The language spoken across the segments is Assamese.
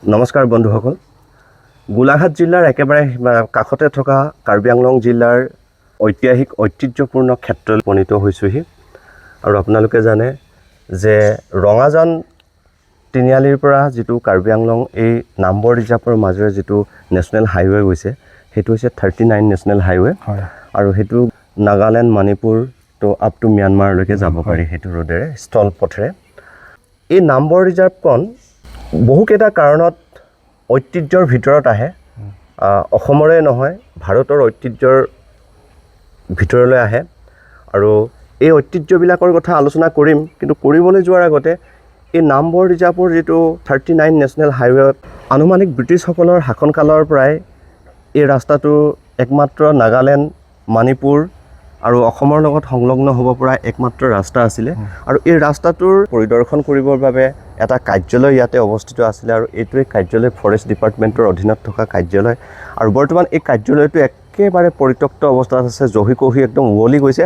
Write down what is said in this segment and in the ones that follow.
নমস্কাৰ বন্ধুসকল, গোলাঘাট জিলাৰ একেবাৰে কাষতে থকা কাৰ্বি আংলং জিলাৰ ঐতিহ্যপূৰ্ণ ক্ষেত্ৰলৈ উপনীত হৈছোহি। আৰু আপোনালোকে জানে যে ৰঙাজান তিনিআলিৰ পৰা যিটো কাৰ্বি আংলং এই নামবৰ ৰিজাৰ্ভৰ মাজেৰে যিটো নেশ্যনেল হাইৱে গৈছে, সেইটো হৈছে 39 নেশ্যনেল হাইৱে। আৰু সেইটো নাগালেণ্ড, মণিপুৰ তো আপ টু ম্যানমাৰলৈকে যাব পাৰি সেইটো ৰোডেৰে, স্থল পথেৰে। এই নামবৰ ৰিজাৰ্ভখন বহুকেইটা কাৰণত ঐতিহ্যৰ ভিতৰত আহে। অসমৰে নহয়, ভাৰতৰ ঐতিহ্যৰ ভিতৰলৈ আহে। আৰু এই ঐতিহ্যবিলাকৰ কথা আলোচনা কৰিম, কিন্তু কৰিবলৈ যোৱাৰ আগতে এই নামবৰ ৰিজাৰ্ভৰ যিটো 39 নেশ্যনেল হাইৱেত আনুমানিক ব্ৰিটিছসকলৰ শাসনকালৰ পৰাই এই ৰাস্তাটো একমাত্ৰ নাগালেণ্ড, মণিপুৰ আৰু অসমৰ লগত সংলগ্ন হ'ব পৰা একমাত্ৰ ৰাস্তা আছিলে। আৰু এই ৰাস্তাটোৰ পৰিদৰ্শন কৰিবৰ বাবে এটা কাৰ্যালয় ইয়াতে অৱস্থিত আছিলে, আৰু এইটোৱে কাৰ্যালয় ফৰেষ্ট ডিপাৰ্টমেণ্টৰ অধীনত থকা কাৰ্যালয়। আৰু বৰ্তমান এই কাৰ্যালয়টো একেবাৰে পৰিত্যক্ত অৱস্থাত আছে, জহি কহি একদম উৱলি গৈছে।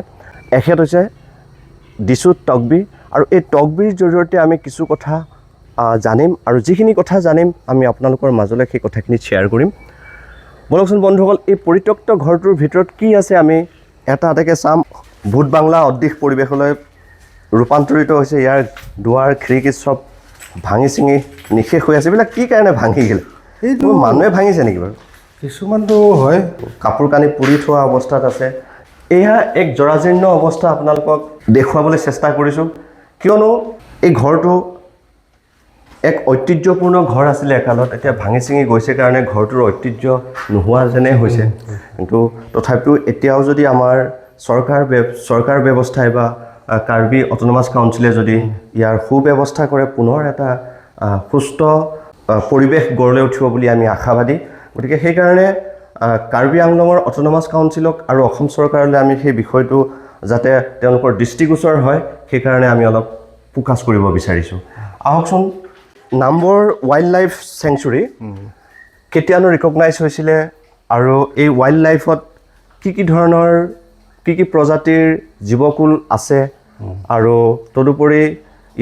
এখেত হৈছে দিছু টকবি, আৰু এই টকবিৰ জৰিয়তে আমি কিছু কথা জানিম, আৰু যিখিনি কথা জানিম আমি আপোনালোকৰ মাজলৈ সেই কথাখিনি শ্বেয়াৰ কৰিম। বলকচোন বন্ধুসকল, এই পৰিত্যক্ত ঘৰটোৰ ভিতৰত কি আছে আমি এটা এটাকৈ চাম। ভূত বাংলা অদৃশ পৰিৱেশলৈ ৰূপান্তৰিত হৈছে। ইয়াৰ দুৱাৰ খিৰিকী চব ভাঙি চিঙি নিশেষ হৈ আছে। এইবিলাক কি কাৰণে ভাঙি গ'ল? এইটো মানুহে ভাঙিছে নেকি বাৰু? কিছুমানটো হয়। কাপোৰ কানি পুৰি থোৱা অৱস্থাত আছে। এয়া এক জৰাজীৰ্ণ অৱস্থা আপোনালোকক দেখুৱাবলৈ চেষ্টা কৰিছোঁ, কিয়নো এই ঘৰটো এক ঐতিহ্যপূৰ্ণ ঘৰ আছিলে একালত। এতিয়া ভাঙি চিঙি গৈছে কাৰণে ঘৰটোৰ ঐতিহ্য নোহোৱা যেনে হৈছে। কিন্তু তথাপিও এতিয়াও যদি আমাৰ চৰকাৰ ব্যৱস্থাই বা কাৰ্বি অট'নমাছ কাউন্সিলে যদি ইয়াৰ সুব্যৱস্থা কৰে, পুনৰ এটা সুস্থ পৰিৱেশ গঢ় লৈ উঠিব বুলি আমি আশাবাদী। গতিকে সেইকাৰণে কাৰ্বি আংলঙৰ অট'নমাছ কাউন্সিলক আৰু অসম চৰকাৰলৈ আমি সেই বিষয়টো যাতে তেওঁলোকৰ দৃষ্টিগোচৰ হয়, সেইকাৰণে আমি অলপ ফ'কাছ কৰিব বিচাৰিছোঁ। আহকচোন, নামবৰ ৱাইল্ড লাইফ চেংচুৰী কেতিয়ানো ৰিকগনাইজ হৈছিলে, আৰু এই ৱাইল্ড লাইফত কি কি প্ৰজাতিৰ জীৱকুল আছে, আৰু তদুপৰি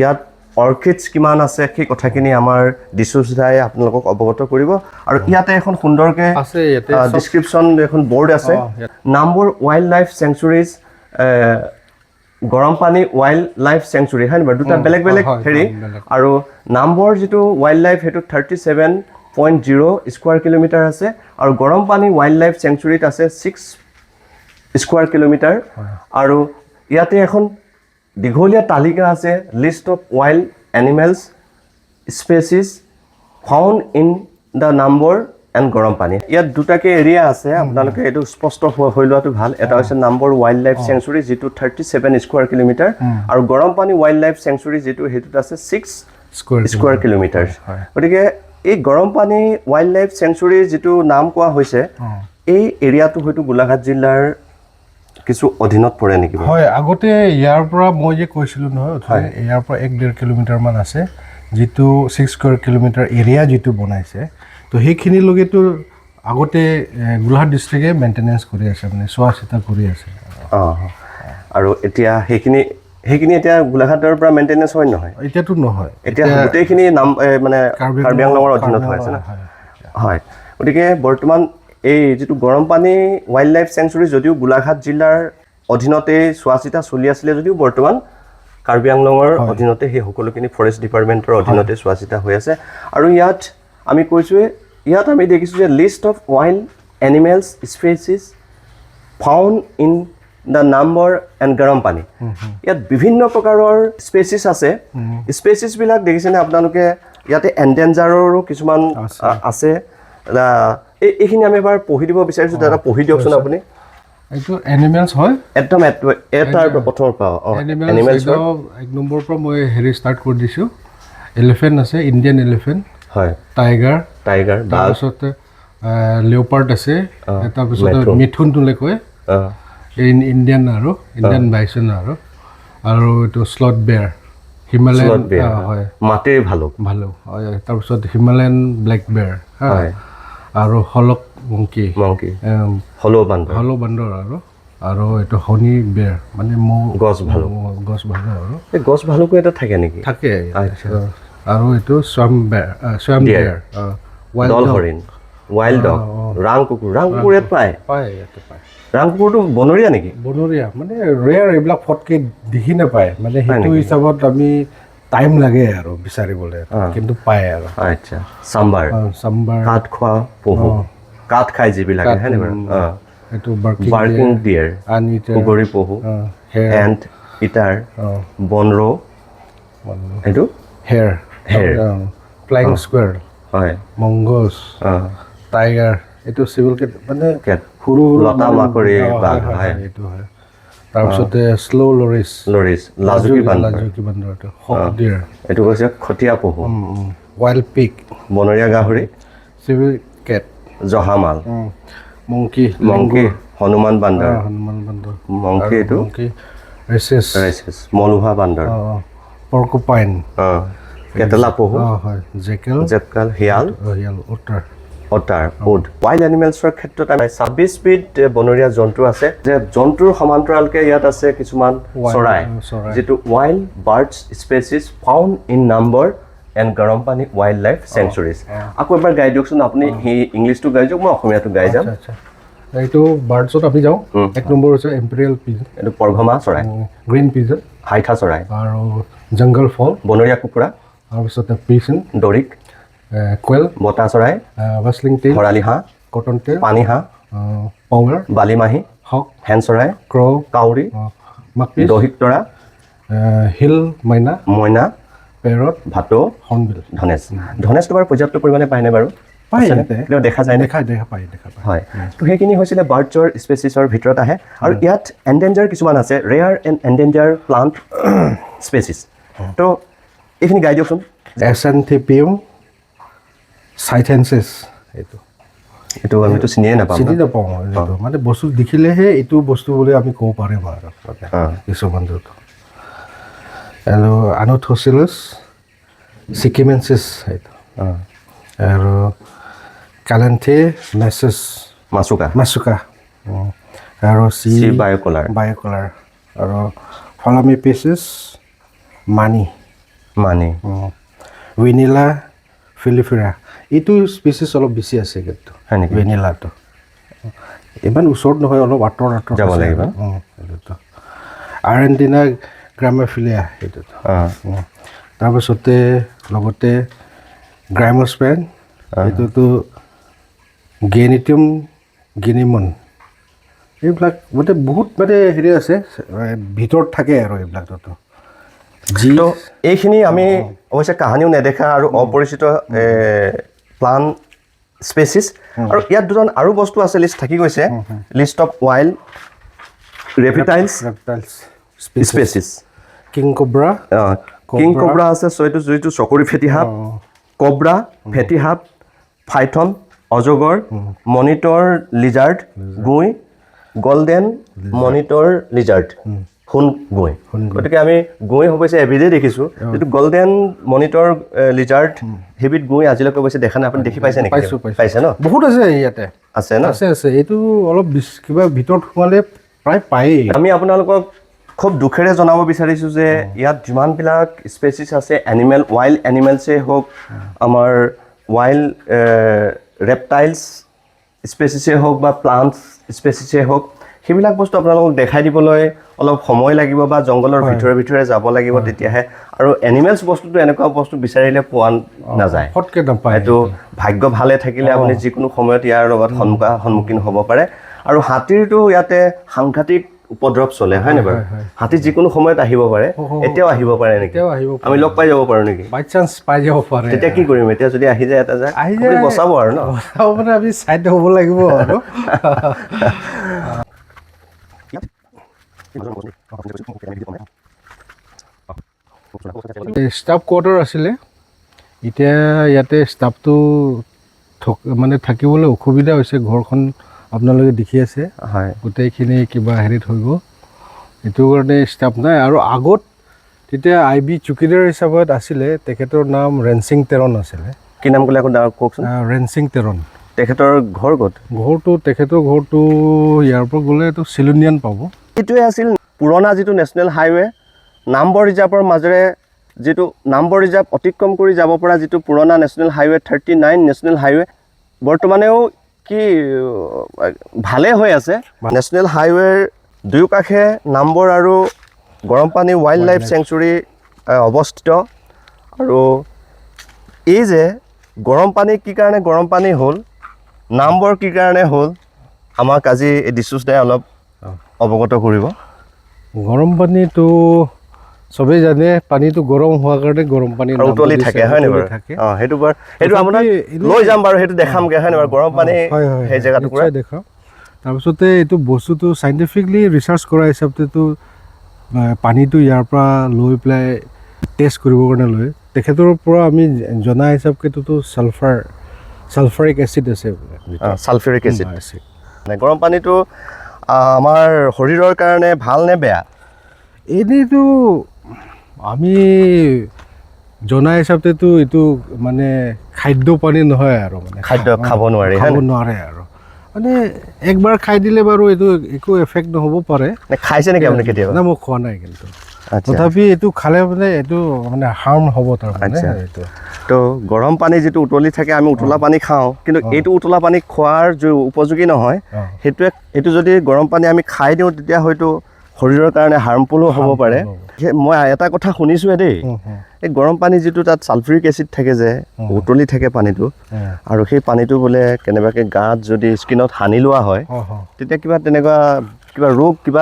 ইয়াত অৰ্কিডছ কিমান আছে, সেই কথাখিনি আমাৰ দিছুদাই আপোনালোকক অৱগত কৰিব। আৰু ইয়াতে এখন সুন্দৰকৈ ডিছক্ৰিপশ্যন এখন বৰ্ড আছে, নামবৰ ৱাইল্ড লাইফ চেংচুৰীজ, গৰমপানী ৱাইল্ড লাইফ চেংচুৰী, হয় নহয়? দুটা বেলেগ বেলেগ হেৰি। আৰু নামবৰ যিটো ৱাইল্ড লাইফ সেইটো 37.0 স্কুৱাৰ কিলোমিটাৰ আছে, আৰু গৰমপানী ৱাইল্ড লাইফ চেংচুৰীত আছে 6 স্কুৱাৰ কিলোমিটাৰ। আৰু ইয়াতে এখন দীঘলীয়া তালিকা আছে, list of wild animals species found in the Nambor and Garampani. ইয়াত দুটাকৈ এৰিয়া আছে, আপোনালোকে এইটো স্পষ্ট হৈ লোৱাটো ভাল। এটা হৈছে নামবৰ ৱাইল্ড লাইফ চেংচুৰী, যিটো 37 স্কুৱাৰ কিলোমিটাৰ, আৰু গৰমপানী ৱাইল্ড লাইফ চেংচুৰী যিটো সেইটোত আছে 6 স্কুৱাৰ কিলোমিটাৰ। গতিকে এই গৰমপানী ৱাইল্ড লাইফ চেংচুৰী যিটো নাম কোৱা হৈছে, এই এৰিয়াটো হয়তো গোলাঘাট জিলাৰ কিছু অধীনত পৰে নেকি? হয়, আগতে ইয়াৰ পৰা মই যে কৈছিলোঁ নহয়, ইয়াৰ পৰা 1-1.5 কিলোমিটাৰমান আছে, যিটো 6 স্কুৱাৰ কিলোমিটাৰ এৰিয়া যিটো বনাইছে। তো সেইখিনিলৈকেতো আগতে গোলাঘাট ডিষ্ট্ৰিক্টে মেইনটেনেঞ্চ কৰি আছে, মানে চোৱা চিতা কৰি আছে। আৰু এতিয়া সেইখিনি এতিয়া গোলাঘাটৰ পৰা মেইনটেনেঞ্চ হয় নহয়? এতিয়াতো নহয়, এতিয়া গোটেইখিনি মানে কাৰ্বি আংলঙৰ অধীনত হৈ আছে ন? হয়। গতিকে বৰ্তমান এই যিটো গৰমপানী ৱাইল্ড লাইফ চেংচুৰী যদিও গোলাঘাট জিলাৰ অধীনতেই চোৱা চিতা চলি আছিলে, যদিও বৰ্তমান কাৰ্বি আংলঙৰ অধীনতে সেই সকলোখিনি ফৰেষ্ট ডিপাৰ্টমেণ্টৰ অধীনতে চোৱা চিতা হৈ আছে। আৰু ইয়াত আমি কৈছোঁৱে, ইয়াত আমি দেখিছোঁ যে list of wild animals species found in the Nambor and Garampani. ইয়াত বিভিন্ন প্ৰকাৰৰ স্পেচিছ আছে। স্পেচিছবিলাক দেখিছেনে আপোনালোকে? ইয়াতে এণ্ডেঞ্জাৰৰো কিছুমান আছে। এইখিনি আমি এবাৰ পঢ়ি দিব বিচাৰিছোঁ, দাদা পঢ়ি দিয়কচোন আপুনি। এইটো এনিমেলছ হয়, একদম এটাৰ প্ৰথমৰ পৰা এনিমেলছ 1 নম্বৰৰ পৰা মই ষ্টাৰ্ট কৰি দিছোঁ। এলিফেণ্ট আছে, ইণ্ডিয়ান এলিফেণ্ট, হয়, টাইগাৰ, তাৰপিছতে লিঅ'পাৰ্ড আছে, তাৰপিছতে মিথুনটোলৈ কয় ইণ্ডিয়ান বাইচন, আৰু এইটো স্লট বেয়াৰ, হিমালয়ান, হয়, মাটিৰ ভালুক, হয়, তাৰপিছত হিমালয়ান ব্লেক বেয়াৰ, হয়, আৰু হলক মংকি, হল বান্দৰ, আৰু এইটো হনি বেয়াৰ, মানে গছ ভালুক। এই গছ ভালুকো এটা থাকে নেকি? থাকে। আৰু এইটো swamp Deer. bear, দল হৰিণ ৱাইল্ড ডগ ৰাং কুকুৰ ইয়াত পায় পায় ইয়াতে পায় ৰাং কুকুৰটো বনৰীয়া নেকি বনৰীয়া মানে ৰেয়াৰ এইবিলাক ফটকে দেখি নাপায় মানে সেইটো হিচাপত আমি টাইম লাগে আৰু বিচাৰিবলৈ কিন্তু পায় আৰু আচ্ছা চাম্বাৰ চাম্বাৰ কাঠ খোৱা পহু কাঠ খাই যিবিলাকে হয় নে বাৰু এইটো বাৰ্কিং ডিয়াৰ কুকুৰী পহু এণ্ড ইটাৰ বনৰৌ এইটো হেয়াৰ ফ্লাইং স্কুৱেৰ হয় মংগছ টাইগাৰ এইটো চিভিল কেট মানে সৰু লতা মাকৰি বাঘ হয় এইটো হয় তাৰপিছতে শ্ল' লৰিছ লাজুকী বান্দৰ হক ডিয়াৰ এইটো কৈছে খটীয়া পহু ৱাইল্ড পিগ বনৰীয়া গাহৰি চিভিল কেট জহামাল মংকি হনুমান বান্দৰ মংকি এইটো ৰেচেছ মলুহা বান্দৰ পৰ্কুপাইন কেটেলা পহু হয় জেকেল শিয়াল অটাৰ উড ৱাইল্ড এনিমেলছৰ ক্ষেত্ৰত আমি 26 বিধ বনৰীয়া জন্তু আছে যে জন্তুৰ সমান্তৰালকে ইয়াত আছে কিছুমান চৰাই যিটো wild birds species found in number and গৰম পানী ৱাইল্ড লাইফ চেংচুৰীজ আকৌ এবাৰ গাই দিয়কচোন আপুনি ইংলিছটো গাই দিয়ক মই অসমীয়াটো গাই যাম এইটো বাৰ্ডছত আমি যাওঁ 1 নম্বৰ হৈছে এম্পেৰিয়েল পিজন এইটো পৰঘমা চৰাই গ্ৰীণ পিজন হাইঠা চৰাই আৰু জংগল ফল বনৰীয়া কুকুৰা তাৰপিছতে পিজন দৰিক কোৱেল বতা চৰাই ৱাছলিং টেইল ভৰালি হাঁহ কটন টেইল পানী হাঁহ পাৱাৰ বালিমাহী হক হেন চৰাই কাউৰী মাকপিচ দহিক তৰা হিল মইনা পেৰট ভাটৌ হৰ্ণবিল ধনেশটো বাৰু পৰ্যাপ্ত পৰিমাণে পায়নে বাৰু দেখা যায় দেখা পায় হয় তো সেইখিনি হৈছিলে বাৰ্ডছৰ স্পেচিছৰ ভিতৰত আহে আৰু ইয়াত এণ্ডেঞ্জাৰ কিছুমান আছে ৰেয়াৰ এণ্ড এণ্ডেঞ্জাৰ প্লাণ্ট স্পেচিছ তো এইখিনি গাই দিয়কচোন এছেন্থিপিয়াম চাইথেন্সিছ এইটো আমিতো চিনিয়ে নাপাওঁ এইটো মানে বস্তু দেখিলেহে এইটো বস্তু বুলি আমি ক'ব পাৰিম আৰু কিছুমান আৰু আনোথোচিলাছ চিকিমেন্সিছ এইটো আৰু কালেন্থে মাছুকা আৰু চি বায়'কলাৰ আৰু ফলামিপিচিছ মানি উইনিলা ফিলিফিৰা এইটো স্পেচিছ অলপ বেছি আছে কিন্তু উইনিলাটো ইমান ওচৰত নহয় অলপ আঁতৰত যাব লাগিব এইটোতো আৰ্জেণ্টিনা গ্ৰামেফিলিয়া এইটোতো তাৰপিছতে লগতে গ্ৰাইমস্পেন এইটোতো গেনিটিয়াম গিনিমন এইবিলাক মানে বহুত মানে হেৰি আছে ভিতৰত থাকে আৰু এইবিলাকতো এইখিনি আমি অৱশ্যে কাহানিও নেদেখা আৰু অপৰিচিত প্লাণ্ট স্পেচিছ আৰু ইয়াত দুজন আৰু বস্তু আছে লিষ্ট থাকি গৈছে list of wild reptiles species king cobra আছে যিটো চকৰি ফেটি সাপ কব্ৰা ফেটি সাপ ফাইথন অজগৰ মনিটৰ লিজাৰ্ড গুই গল্ডেন মনিটৰ লিজাৰ্ড সোণ গুই গতিকে আমি গুই অৱশ্যে এভৰিডে দেখিছোঁ যিটো গল্ডেন মনিটৰ লিজাৰ্ড সেইবিধ গুই আজিলৈকে অৱশ্যে দেখা নাই আপুনি দেখি পাইছে নেকি পাইছে ন বহুত আছে ইয়াতে আছে এইটো অলপ কিবা ভিতৰত সোমালে প্ৰায় পায়েই আমি আপোনালোকক খুব দুখেৰে জনাব বিচাৰিছোঁ যে ইয়াত যিমানবিলাক স্পেচিছ আছে ৱাইল্ড এনিমেলছেই হওক আমাৰ ৱাইল্ড ৰেপটাইলছ স্পেচিছেই হওক বা প্লাণ্টছ স্পেচিছেই হওক সেইবিলাক বস্তু আপোনালোকক দেখাই দিবলৈ অলপ সময় লাগিব বা জংঘলৰ ভিতৰে যাব লাগিব তেতিয়াহে আৰু এনিমেলছ বস্তুটো এনেকুৱা বস্তু বিচাৰিলে পোৱা নাযায় এইটো ভাগ্য ভালে থাকিলে আপুনি যিকোনো সময়ত ইয়াৰ লগত সন্মুখীন হ'ব পাৰে আৰু হাতীৰটো ইয়াতে সাংঘাতিক উপদ্ৰৱ চলে হয় নে বাৰু হাতী যিকোনো সময়ত আহিব পাৰে এতিয়াও আহিব পাৰে নেকি আমি লগ পাই যাব পাৰোঁ নেকি বাই চান্স পাই যাব পাৰে তেতিয়া কি কৰিম এতিয়া যদি আহি যায় এটা যায় বচাব আৰু ন মানে আমি চাইড হ'ব লাগিব আৰু ষ্টাফ কোৱাৰ্টাৰ আছিলে এতিয়া ইয়াতে ষ্টাফটো মানে থাকিবলৈ অসুবিধা হৈছে ঘৰখন আপোনালোকে দেখি আছে হয় গোটেইখিনি কিবা হেৰিত হৈ গ'ল এইটো কাৰণে ষ্টাফ নাই আৰু আগত তেতিয়া IB চুকিদাৰ হিচাপত আছিলে তেখেতৰ নাম ৰেঞ্চিং তেৰণ আছিলে কি নাম ক'লে আকৌ কওকচোন ৰেঞ্চিং তেৰণ তেখেতৰ ঘৰ ক'ত তেখেতৰ ঘৰটো ইয়াৰ পৰা গ'লে এইটো চিলুনিয়ান পাব এইটোৱে আছিল পুৰণা যিটো নেশ্যনেল হাইৱে নামবৰ ৰিজাৰ্ভৰ মাজেৰে যিটো নামবৰ ৰিজাৰ্ভ অতিক্ৰম কৰি যাব পৰা যিটো পুৰণা নেশ্যনেল হাইৱে 39 নেশ্যনেল হাইৱে বৰ্তমানেও কি ভালে হৈ আছে। নেশ্যনেল হাইৱেৰ দুয়োকাষে নামবৰ আৰু গৰমপানী ৱাইল্ড লাইফ চেংচুৰী অৱস্থিত। আৰু এই যে গৰমপানী কি কাৰণে গৰমপানী হ'ল, নামবৰ কি কাৰণে হ'ল, আমাক আজি এই দিশুচ দাই অলপ অৱগত কৰিব। গৰম পানীটো চবেই জানে, পানীটো গৰম হোৱাৰ কাৰণে গৰম পানী উতলি থাকে, হয় নে বাৰু? সেইটো বাৰু সেইটো আপোনাক লৈ যাম বাৰু, সেইটো দেখামগৈ, হয় নে বাৰু? গৰম পানী সেই জেগাটো পুৰা দেখাম। তাৰপিছতে এইটো বস্তুটো চাইণ্টিফিকলি ৰিচাৰ্চ কৰা হিচাপতেতো পানীটো ইয়াৰ পৰা লৈ পেলাই টেষ্ট কৰিবৰ কাৰণে লৈ তেখেতৰ পৰা আমি জনা হিচাপকেতো ছালফাৰিক এচিড আছে, ছালফাৰিক এচিড। গৰম পানীটো আমাৰ শৰীৰৰ কাৰণে ভাল নে বেয়া? এনেইতো আমি জনা হিচাপতেতো এইটো মানে খাদ্য পানী নহয় আৰু মানে খাদ্য খাব নোৱাৰে আৰু মানে একবাৰ খাই দিলে বাৰু এইটো একো এফেক্ট নহ'ব পাৰে। খাইছে নেকি আপুনি কেতিয়াবা? না, মই খোৱা নাই, কিন্তু তথাপি এইটো খালে মানে এইটো মানে হাৰ্ম হ'ব তাৰমানে। এইটো তো গৰম পানী যিটো উতলি থাকে, আমি উতলা পানী খাওঁ, কিন্তু এইটো উতলা পানী খোৱাৰ যি উপযোগী নহয়, এইটো যদি গৰম পানী আমি খাই দিওঁ তেতিয়া হয়তো শৰীৰৰ কাৰণে হাৰ্মফুলো হ'ব পাৰে। মই এটা কথা শুনিছোঁহে দেই, এই গৰম পানী যিটো তাত ছালফাৰিক এচিড থাকে যে উতলি থাকে পানীটো, আৰু সেই পানীটো বোলে কেনেবাকৈ গাত যদি স্কিনত সানি লোৱা হয় তেতিয়া কিবা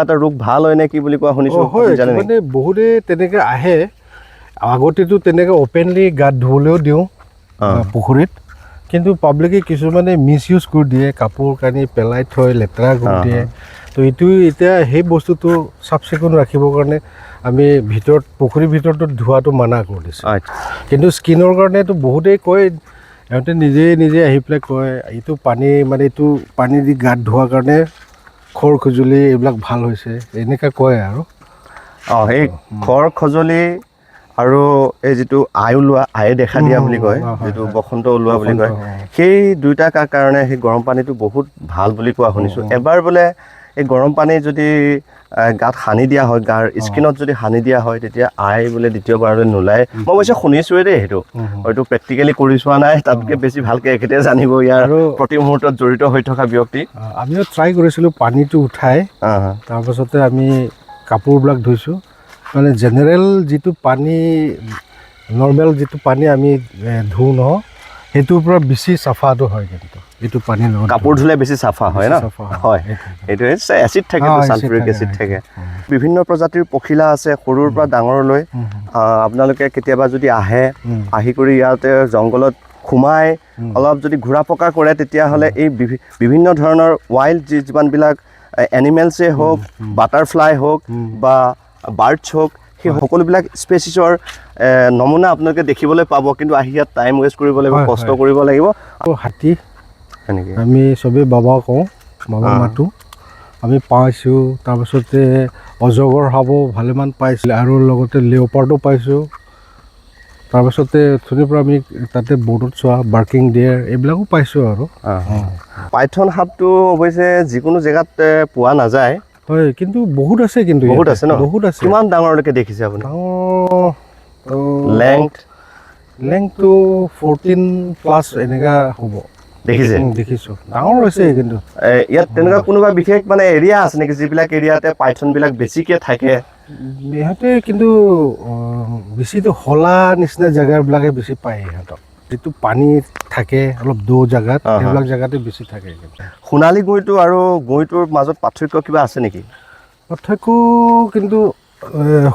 এটা ৰোগ ভাল হয় নে কি বুলি কোৱা শুনিছোঁ। মানে বহুতে তেনেকৈ আহে, আগতেতো তেনেকৈ অ'পেনলি গাত ধুবলৈও দিওঁ পুখুৰীত, কিন্তু পাব্লিকে কিছুমানে মিছ ইউজ কৰি দিয়ে, কাপোৰ কানি পেলাই থৈ লেতেৰা কৰি দিয়ে। তো এইটো এতিয়া সেই বস্তুটো চাফ চিকুণ ৰাখিবৰ কাৰণে আমি পুখুৰীৰ ভিতৰতো ধোৱাটো মানা কৰি দিছোঁ। কিন্তু স্কিনৰ কাৰণেতো বহুতেই কয়, সিহঁতে নিজে আহি পেলাই কয় এইটো পানী দি গাত ধোৱাৰ কাৰণে খৰ খজুলি এইবিলাক ভাল হৈছে, এনেকৈ কয় আৰু। সেই খৰ খজুলি আৰু এই যিটো আয়ে দেখা দিয়া বুলি কয়, যিটো বসন্ত ওলোৱা বুলি কয়, সেই দুইটা কাৰণে সেই গৰম পানীটো বহুত ভাল বুলি কোৱা শুনিছোঁ। এবাৰ বোলে এই গৰম পানী যদি গাত সানি দিয়া হয়, গাৰ স্কিনত যদি সানি দিয়া হয়, তেতিয়া বোলে দ্বিতীয়বাৰলৈ নোলায়। মই অৱশ্যে শুনিছোঁৱে দেই, সেইটো হয়তো প্ৰেক্টিকেলি কৰি চোৱা নাই, তাতকৈ বেছি ভালকৈ এখেতে জানিব, ইয়াৰ প্ৰতি মুহূৰ্তত জড়িত হৈ থকা ব্যক্তি। আমিও ট্ৰাই কৰিছিলোঁ পানীটো উঠাই, তাৰপাছতে আমি কাপোৰবিলাক ধুইছোঁ। মানে জেনেৰেল যিটো পানী, নৰ্মেল যিটো পানী আমি ধুওঁ নহয়, সেইটোৰ পৰা বেছি চাফাটো হয়। কিন্তু এইটো পানী লগত কাপোৰ ধুলে বেছি চাফা হয় ন? হয়, এইটোৱে এচিড থাকে, ছালফাৰিক এচিড থাকে। বিভিন্ন প্ৰজাতিৰ পখিলা আছে, সৰুৰ পৰা ডাঙৰলৈ। আপোনালোকে কেতিয়াবা যদি আহি কৰি ইয়াতে জংঘলত সোমাই অলপ যদি ঘূৰা পকা কৰে, তেতিয়াহ'লে এই বিভিন্ন ধৰণৰ ৱাইল্ড যিমানবিলাক এনিমেলছেই হওক, বাটাৰফ্লাই হওক বা বাৰ্ডছ হওক, সেই সকলোবিলাক স্পেচিছৰ নমুনা আপোনালোকে দেখিবলৈ পাব। কিন্তু আহি ইয়াত টাইম ৱেষ্ট কৰিব লাগিব, কষ্ট কৰিব লাগিব। হাতী আমি চবেই বাবা কওঁ, বাবা মাতো, আমি পাইছোঁ। তাৰপাছতে অজগৰ সাপ ভালেমান পাইছিলোঁ, আৰু লগতে লেওপাৰ্ডো পাইছোঁ। তাৰপাছতে থুৰিৰ পৰা আমি তাতে বৰ্ডত চোৱা বাৰ্কিং ডিয়াৰ এইবিলাকো পাইছোঁ আৰু। পাইথন সাপটো অৱশ্যে যিকোনো জেগাত পোৱা নাযায়, হয়, কিন্তু বহুত আছে। কিন্তু বহুত আছে ন? বহুত আছে। কিমান ডাঙৰলৈকে দেখিছে আপুনি? লেংথটো 14+ এনেকুৱা হ'ব। দেখিছোঁ, ডাঙৰ হৈছে। কিন্তু ইয়াত তেনেকুৱা কোনোবা বিশেষ মানে এৰিয়া আছে নেকি, যিবিলাক এৰিয়াতে পাইথনবিলাক বেছিকৈ থাকে? ইহঁতে কিন্তু বেছিতো হলা নিচিনা জেগাবিলাকে বেছি পায় ইহঁতক। যিটো পানী থাকে অলপ দ জেগাত, সেইবিলাক জেগাতে বেছি থাকে। সোণালী গৈটো আৰু গৈটোৰ মাজত পাৰ্থক্য কিবা আছে নেকি? পাৰ্থক্য কিন্তু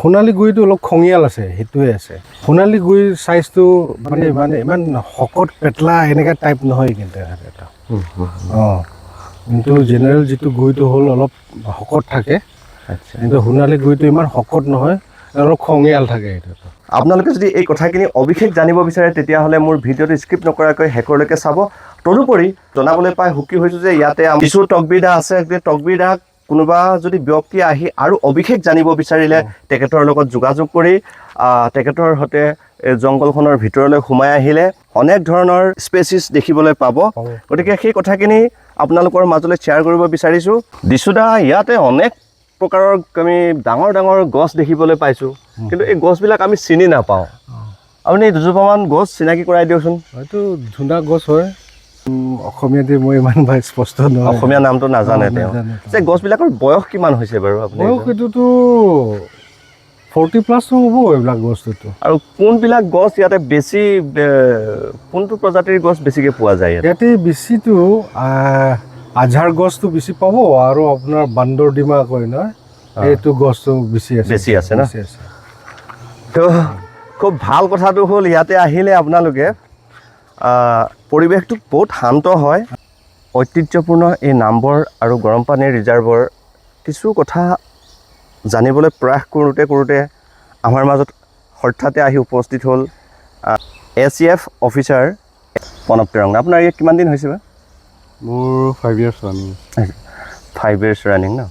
সোণালী গৈটো অলপ খঙিয়াল আছে, সেইটোৱে আছে। সোণালী গৈৰ চাইজটো মানে ইমান শকত পেটলা এনেকুৱা টাইপ নহয় কিন্তু এটা। কিন্তু জেনেৰেল যিটো গৈটো হ'ল অলপ শকত থাকে, কিন্তু সোণালী গৈটো ইমান শকত নহয়, অলপ খঙিয়াল থাকে। আপোনালোকে যদি এই কথাখিনি অবিশেষ জানিব বিচাৰে, তেতিয়াহ'লে মোৰ ভিডিঅ'টো স্কিপ নকৰাকৈ শেষলৈকে চাব। তদুপৰি জনাবলৈ পাই সুখী হৈছোঁ যে ইয়াতে কিছু তকবীৰ দা আছে। তকবীৰ দাক কোনোবা যদি ব্যক্তি আহি আৰু অবিশেষ জানিব বিচাৰিলে, তেখেতৰ লগত যোগাযোগ কৰি তেখেতৰ সৈতে জংঘলখনৰ ভিতৰলৈ সোমাই আহিলে অনেক ধৰণৰ স্পেচিছ দেখিবলৈ পাব। গতিকে সেই কথাখিনি আপোনালোকৰ মাজলৈ শ্বেয়াৰ কৰিব বিচাৰিছোঁ। দিশু দা, ইয়াতে অনেক প্ৰকাৰৰ আমি ডাঙৰ ডাঙৰ গছ দেখিবলৈ পাইছোঁ, কিন্তু এই গছবিলাক আমি চিনি নাপাওঁ। আপুনি দুজোপামান গছ চিনাকি কৰাই দিয়কচোন। হয়তো ধুনীয়া গছ হয়, অসমীয়াতে মই ইমান স্পষ্ট নহয়, অসমীয়া নামটো নাজানে তেওঁ। যে গছবিলাকৰ বয়স কিমান হৈছে বাৰু আপুনি? বয়স এইটোতো 40+ হ'ব এইবিলাক বস্তুটো। আৰু কোনবিলাক গছ ইয়াতে বেছি, কোনটো প্ৰজাতিৰ গছ বেছিকৈ পোৱা যায় ইয়াতে? বেছিটো আঝাৰ গছটো বেছি পাব, আৰু আপোনাৰ বান্দৰ ডিমা কয় নহয়, এইটো গছটো বেছি আছে ন? তো খুব ভাল কথাটো হ'ল ইয়াতে আহিলে আপোনালোকে পৰিৱেশটো বহুত শান্ত হয়। ঐতিহ্যপূৰ্ণ এই নামবৰ আৰু গৰমপানী ৰিজাৰ্ভৰ কিছু কথা জানিবলৈ প্ৰয়াস কৰোঁতে আমাৰ মাজত হঠাতে আহি উপস্থিত হ'ল ACF অফিচাৰ প্ৰণৱ তেৰংনা। আপোনাৰ ইয়াত কিমান দিন হৈছে বা? মোৰ 5 years ৰানিং। 5 years ৰানিং ন?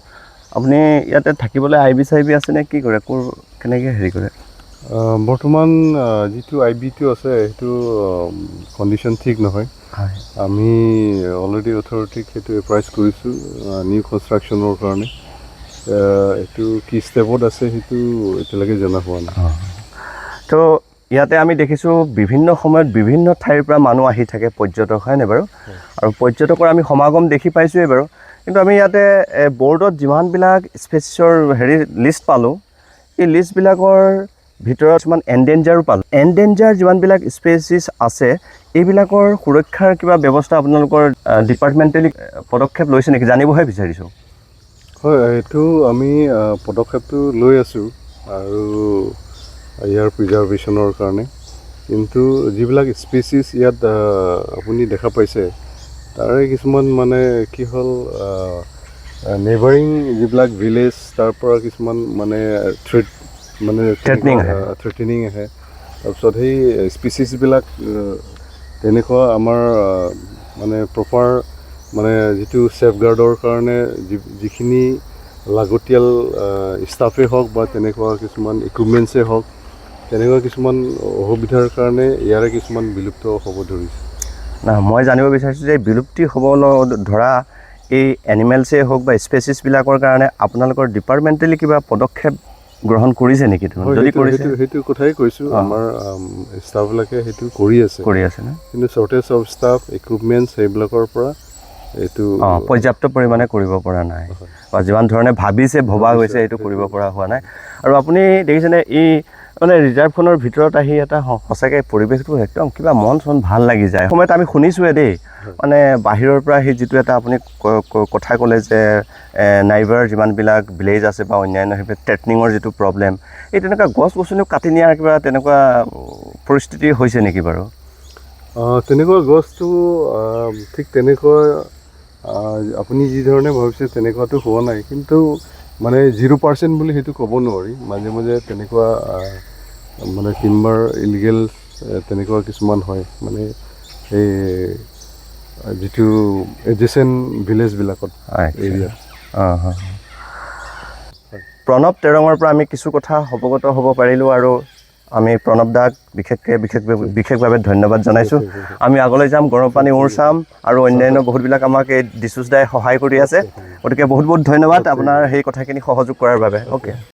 আপুনি ইয়াতে থাকিবলৈ IB আছে নে কি কৰে, কেনেকৈ হেৰি কৰে? বৰ্তমান যিটো IBটো আছে সেইটো কণ্ডিশ্যন ঠিক নহয়। আমি অলৰেডি অথৰিটিক সেইটো এপ্ৰাইজ কৰিছোঁ নিউ কনষ্ট্ৰাকশ্যনৰ কাৰণে। এইটো কি ষ্টেপত আছে সেইটো এতিয়ালৈকে জনা হোৱা নাই। তো ইয়াতে আমি দেখিছোঁ বিভিন্ন সময়ত বিভিন্ন ঠাইৰ পৰা মানুহ আহি থাকে, পৰ্যটক, হয়নে বাৰু? আৰু পৰ্যটকৰ আমি সমাগম দেখি পাইছোঁৱেই বাৰু। কিন্তু আমি ইয়াতে বৰ্ডত যিমানবিলাক স্পেচিছৰ লিষ্ট পালোঁ, এই লিষ্টবিলাকৰ ভিতৰত কিছুমান এনডেঞ্জাৰো পালোঁ। এনডেঞ্জাৰ যিমানবিলাক স্পেচিছ আছে, এইবিলাকৰ সুৰক্ষাৰ কিবা ব্যৱস্থা আপোনালোকৰ ডিপাৰ্টমেণ্টেলি পদক্ষেপ লৈছে নেকি, জানিবহে বিচাৰিছোঁ। হয়, এইটো আমি পদক্ষেপটো লৈ আছোঁ আৰু ইয়াৰ প্ৰিজাৰ্ভেশ্যনৰ কাৰণে। কিন্তু যিবিলাক স্পেচিছ ইয়াত আপুনি দেখা পাইছে, তাৰে কিছুমান মানে কি হ'ল, নেইবাৰিং যিবিলাক ভিলেজ তাৰ পৰা কিছুমান মানে থ্ৰেটেনিং আহে। তাৰপিছত সেই স্পেচিছবিলাক তেনেকুৱা আমাৰ মানে প্ৰপাৰ মানে যিটো ছেফগাৰ্ডৰ কাৰণে যিখিনি লাগতিয়াল ষ্টাফেই হওক বা তেনেকুৱা কিছুমান ইকুইপমেণ্টছেই হওক, তেনেকুৱা কিছুমান অসুবিধাৰ কাৰণে ইয়াৰে কিছুমান বিলুপ্ত হ'ব ধৰিছে। মই জানিব বিচাৰিছোঁ যে বিলুপ্তি হ'ব ধৰা এই এনিমেলছেই হওক বা স্পেচিছবিলাকৰ কাৰণে আপোনালোকৰ ডিপাৰ্টমেণ্টেলি কিবা পদক্ষেপ গ্ৰহণ কৰিছে নেকি? যদি কৰিছে, সেইটো কথাই কৈছোঁ, আমাৰ ষ্টাফবিলাকে সেইটো কৰি আছে ন? কিন্তু শ্বৰ্টেজ অফ ষ্টাফ, ইকুইপমেণ্টছ সেইবিলাকৰ পৰা এইটো পৰ্যাপ্ত পৰিমাণে কৰিব পৰা নাই, বা যিমান ধৰণে ভবা গৈছে সেইটো কৰিব পৰা হোৱা নাই। আৰু আপুনি দেখিছেনে এই মানে ৰিজাৰ্ভখনৰ ভিতৰত আহি এটা সঁচাকৈ পৰিৱেশটো একদম কিবা মন চন ভাল লাগি যায়। সময়ত আমি শুনিছোঁৱে দেই, মানে বাহিৰৰ পৰা সেই যিটো এটা আপুনি কথা ক'লে যে নাইবাৰ যিমানবিলাক ভিলেজ আছে বা অন্যান্য সেইবিলাক থ্ৰেটনিঙৰ যিটো প্ৰব্লেম, এই তেনেকুৱা গছ গছনিও কাটি নিয়াৰ কিবা তেনেকুৱা পৰিস্থিতি হৈছে নেকি বাৰু? তেনেকুৱা গছটো ঠিক তেনেকুৱা আপুনি যি ধৰণে ভাবিছে তেনেকুৱাটো হোৱা নাই, কিন্তু মানে 0% বুলি সেইটো ক'ব নোৱাৰি। মাজে মাজে তেনেকুৱা মানে টিম্বাৰ ইলিগেল তেনেকুৱা কিছুমান হয়, মানে এই যিটো এডজেচেণ্ট ভিলেজবিলাকত এৰিয়াত। প্ৰণৱ তেৰঙৰ পৰা আমি কিছু কথা অৱগত হ'ব পাৰিলোঁ, আৰু আমি প্ৰণৱ দাক বিশেষভাৱে ধন্যবাদ জনাইছোঁ। আমি আগলৈ যাম, গৰমপানী ওৰ চাম, আৰু অন্যান্য বহুতবিলাক আমাক এই দিশোচ দাই সহায় কৰি আছে। গতিকে বহুত বহুত ধন্যবাদ আপোনাৰ সেই কথাখিনি সহযোগ কৰাৰ বাবে। অ'কে।